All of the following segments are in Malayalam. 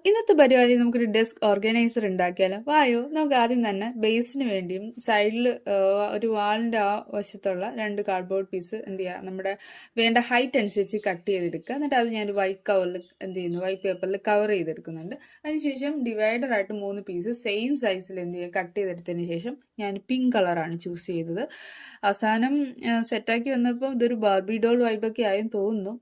ഇന്നത്തെ പരിപാടി നമുക്കൊരു ഡെസ്ക് ഓർഗനൈസർ ഉണ്ടാക്കിയാലോ? വായോ, നമുക്ക് ആദ്യം തന്നെ ബേസിന് വേണ്ടിയും സൈഡിൽ ഒരു വാളിൻ്റെ ആ വശത്തുള്ള 2 കാർഡ്ബോർഡ് പീസ് എന്ത് ചെയ്യുക, നമ്മുടെ വേണ്ട ഹൈറ്റ് അനുസരിച്ച് കട്ട് ചെയ്തെടുക്കുക. എന്നിട്ട് അത് ഞാൻ വൈറ്റ് കവറിൽ വൈറ്റ് പേപ്പറിൽ കവർ ചെയ്തെടുക്കുന്നുണ്ട്. അതിനുശേഷം ഡിവൈഡറായിട്ട് 3 പീസ് സെയിം സൈസിൽ കട്ട് ചെയ്തെടുത്തതിന് ശേഷം ഞാൻ പിങ്ക് കളറാണ് ചൂസ് ചെയ്തത്. അവസാനം സെറ്റാക്കി വന്നപ്പോൾ ഇതൊരു ബാർബി ഡോൾ വൈബൊക്കെ ആയും തോന്നുന്നു.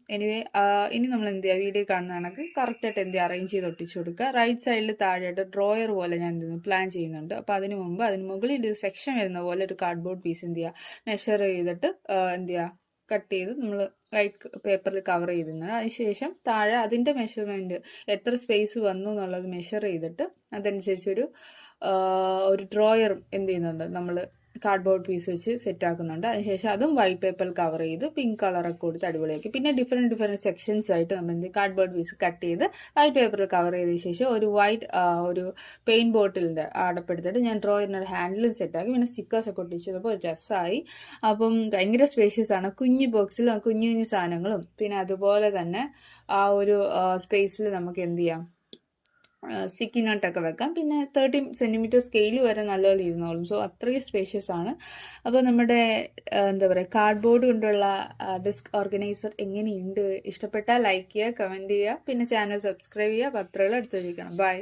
ഇനി നമ്മൾ വീഡിയോ കാണുന്ന കണക്ക് കറക്റ്റായിട്ട് അറേഞ്ച് ചെയ്ത് ഒട്ടിച്ചു കൊടുക്കുക. റൈറ്റ് സൈഡിൽ താഴെയായിട്ട് ഡ്രോയർ പോലെ ഞാൻ പ്ലാൻ ചെയ്യുന്നുണ്ട്. അപ്പോൾ അതിന് മുകളിൽ ഒരു സെക്ഷൻ വരുന്ന പോലെ ഒരു കാർഡ്ബോർഡ് പീസ് മെഷർ ചെയ്തിട്ട് കട്ട് ചെയ്ത് നമ്മൾ വൈറ്റ് പേപ്പറിൽ കവർ ചെയ്തിരുന്നത്. അതിനുശേഷം താഴെ അതിൻ്റെ മെഷർമെൻറ്റ് എത്ര സ്പേസ് വന്നു എന്നുള്ളത് മെഷർ ചെയ്തിട്ട് അതനുസരിച്ച് ഒരു ഡ്രോയർ നമ്മൾ കാർഡ്ബോർഡ് പീസ് വെച്ച് സെറ്റാക്കുന്നുണ്ട്. അതിനുശേഷം അതും വൈറ്റ് പേപ്പറിൽ കവർ ചെയ്ത് പിങ്ക് കളറൊക്കെ കൊടുത്ത് അടിപൊളിയാക്കി. പിന്നെ ഡിഫറെൻറ്റ് സെക്ഷൻസ് ആയിട്ട് നമ്മൾ കാർഡ്ബോർഡ് പീസ് കട്ട് ചെയ്ത് വൈറ്റ് പേപ്പറിൽ കവർ ചെയ്തതിന് ശേഷം ഒരു പെയിൻറ്റ് ബോട്ടിലിൻ്റെ അടപ്പെടുത്തിട്ട് ഞാൻ ഡ്രോയറിനൊരു ഹാൻഡിലും സെറ്റാക്കി. പിന്നെ സ്റ്റിക്കേഴ്സൊക്കെ ഒട്ടിച്ചപ്പോൾ ഒരു രസമായി. അപ്പം ഭയങ്കര സ്പേഷ്യസ് ആണ്. കുഞ്ഞു ബോക്സിൽ കുഞ്ഞു കുഞ്ഞു സാധനങ്ങളും പിന്നെ അതുപോലെ തന്നെ ആ ഒരു സ്പേസിൽ നമുക്ക് സ്റ്റിക്കി നോട്ടൊക്കെ വെക്കാം. പിന്നെ 30 സെൻറ്റിമീറ്റർ സ്കെയിൽ വരെ നല്ലപോലെ ഇരുന്നോളും. സോ അത്രയും സ്പേഷ്യസ് ആണ്. അപ്പോൾ നമ്മുടെ കാർഡ്ബോർഡ് കൊണ്ടുള്ള ഡെസ്ക് ഓർഗനൈസർ എങ്ങനെയുണ്ട്? ഇഷ്ടപ്പെട്ടാൽ ലൈക്ക് ചെയ്യുക, കമൻറ്റ് ചെയ്യുക, പിന്നെ ചാനൽ സബ്സ്ക്രൈബ് ചെയ്യുക. പത്രങ്ങൾ എടുത്തു വയ്ക്കണം. ബൈ.